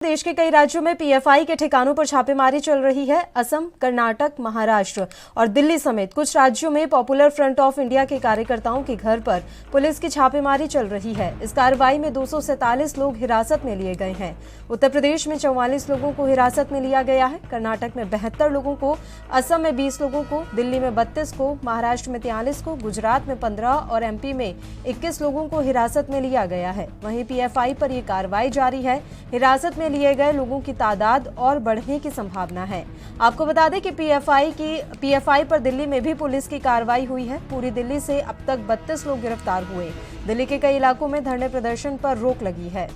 देश के कई राज्यों में पीएफआई के ठिकानों पर छापेमारी चल रही है। असम, कर्नाटक, महाराष्ट्र और दिल्ली समेत कुछ राज्यों में पॉपुलर फ्रंट ऑफ इंडिया के कार्यकर्ताओं के घर पर पुलिस की छापेमारी चल रही है। इस कार्रवाई में 247 लोग हिरासत में लिए गए हैं। उत्तर प्रदेश में 44 लोगों को हिरासत में लिया गया है। कर्नाटक में 72 लोगों को, असम में 20 लोगों को, दिल्ली में 32 को, महाराष्ट्र में 43 को, गुजरात में 15 और एमपी में 21 लोगों को हिरासत में लिया गया है। वहीं पीएफआई पर यह कार्रवाई जारी है। हिरासत में लिए गए लोगों की तादाद और बढ़ने की संभावना है। आपको बता दें कि पीएफआई पर दिल्ली में भी पुलिस की कार्रवाई हुई है। पूरी दिल्ली से अब तक 32 लोग गिरफ्तार हुए। दिल्ली के कई इलाकों में धरने प्रदर्शन पर रोक लगी है।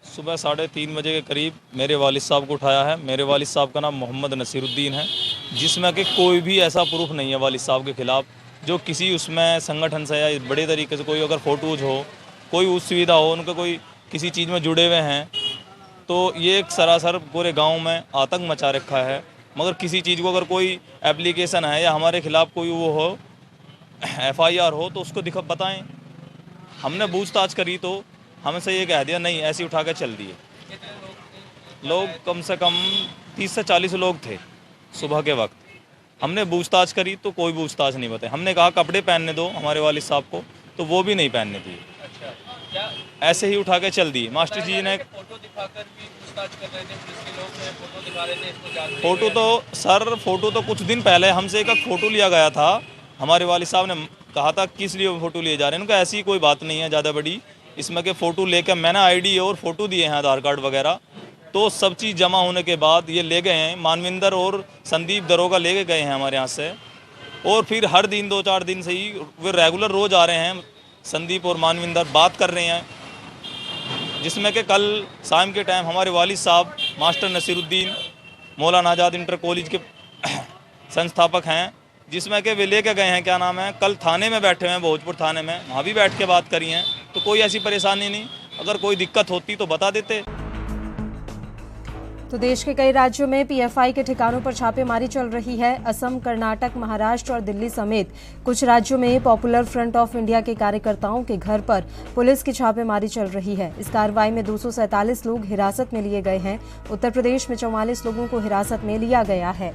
सुबह 3:30 बजे के करीब मेरे वालिद साहब को उठाया है। मेरे वालिद साहब का नाम मोहम्मद नसीरुद्दीन है, जिसमें कि कोई भी ऐसा प्रूफ नहीं है वालिद साहब के खिलाफ जो किसी उसमें संगठन से या बड़े तरीके से कोई अगर फोटोज हो, कोई उस सुविधा हो, उनका कोई किसी चीज़ में जुड़े हुए हैं, तो ये एक सरासर पूरे गांव में आतंक मचा रखा है। मगर किसी चीज़ को अगर कोई एप्लीकेशन है या हमारे खिलाफ कोई वो हो, FIR हो, तो उसको बताएं। हमने पूछताछ करी तो हमसे ये कह दिया नहीं, ऐसे उठा के चल दिए। लोग कम से कम 30 से 40 लोग थे सुबह के वक्त। हमने पूछताछ करी तो कोई पूछताछ नहीं बताई। हमने कहा कपड़े पहनने दो हमारे वालिद साहब को, तो वो भी नहीं पहनने दिए। अच्छा, क्या ऐसे ही उठा के चल दिए। मास्टर जी ने फोटो दिखाकर भी पूछताछ कर रहे थे, पुलिस के लोग फोटो दिखा रहे थे इसको जानते। फोटो तो कुछ दिन पहले हमसे एक फोटो लिया गया था। हमारे वालिद साहब ने कहा था किस लिए फोटो लिए जा रहे हैं। उनका ऐसी कोई बात नहीं है ज़्यादा बड़ी, इसमें के फ़ोटो लेकर मैंने ID और फ़ोटो दिए हैं, आधार कार्ड वगैरह, तो सब चीज़ जमा होने के बाद ये ले गए हैं। मानविंदर और संदीप दरोगा ले गए हैं हमारे यहाँ से, और फिर हर दिन 2-4 दिन से ही वे रेगुलर रोज़ आ रहे हैं। संदीप और मानविंदर बात कर रहे हैं, जिसमें कि कल शाम के टाइम हमारे वालिद साहब मास्टर नसीरुद्दीन मौलाना आज़ाद इंटर कॉलेज के संस्थापक हैं, जिसमें कि वे लेके गए हैं, क्या नाम है, कल थाने में बैठे हुए हैं, भोजपुर थाने में, वहाँ भी बैठ के बात करी हैं। तो कोई ऐसी परेशानी नहीं, अगर कोई दिक्कत होती तो बता देते। तो देश के कई राज्यों में पीएफआई के ठिकानों पर छापेमारी चल रही है। असम, कर्नाटक, महाराष्ट्र और दिल्ली समेत कुछ राज्यों में पॉपुलर फ्रंट ऑफ इंडिया के कार्यकर्ताओं के घर पर पुलिस की छापेमारी चल रही है। इस कार्रवाई में 247 लोग हिरासत में लिए गए हैं। उत्तर प्रदेश में 44 लोगों को हिरासत में लिया गया है।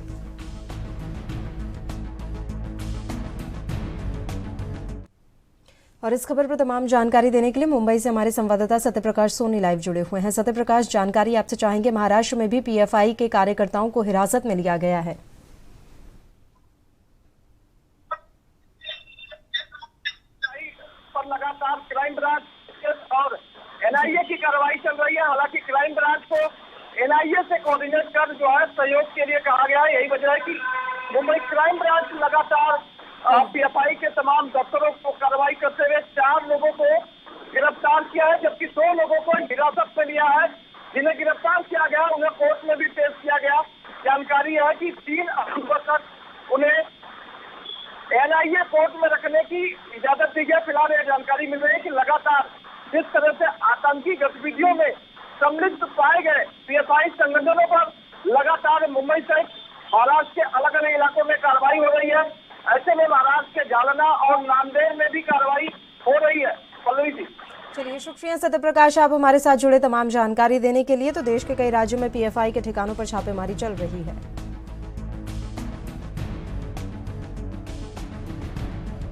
और इस खबर पर तमाम जानकारी देने के लिए मुंबई से हमारे संवाददाता सत्यप्रकाश सोनी लाइव जुड़े हुए हैं। सत्यप्रकाश, जानकारी आपसे चाहेंगे। महाराष्ट्र में भी पीएफआई के कार्यकर्ताओं को हिरासत में लिया गया है। पर लगातार क्राइम ब्रांच और NIA की कार्रवाई चल रही है। हालांकि क्राइम ब्रांच को NIA से कोऑर्डिनेट कर जो है सहयोग के लिए कहा गया है। यही वजह है कि मुंबई क्राइम ब्रांच लगातार पीएफआई के तमाम दफ्तरों को कार्रवाई करते हुए 4 लोगों को गिरफ्तार किया है, जबकि 2 लोगों को हिरासत में लिया है। जिन्हें गिरफ्तार किया गया उन्हें कोर्ट में भी पेश किया गया। जानकारी है कि 3 अक्टूबर तक उन्हें NIA कोर्ट में रखने की इजाजत दी गई। फिलहाल यह जानकारी मिल रही है कि लगातार जिस तरह से आतंकी गतिविधियों में सम्मिलित पाए गए पीएफआई संगठनों पर लगातार मुंबई सहित महाराष्ट्र के अलग अलग इलाकों में कार्रवाई हो रही है। ऐसे में महाराष्ट्र के जालना और नांदेड़ में भी कार्रवाई हो रही है। पल्लवी जी, चलिए, शुक्रिया सत्यप्रकाश, आप हमारे साथ जुड़े तमाम जानकारी देने के लिए। तो देश के कई राज्यों में पीएफआई के ठिकानों पर छापेमारी चल रही है।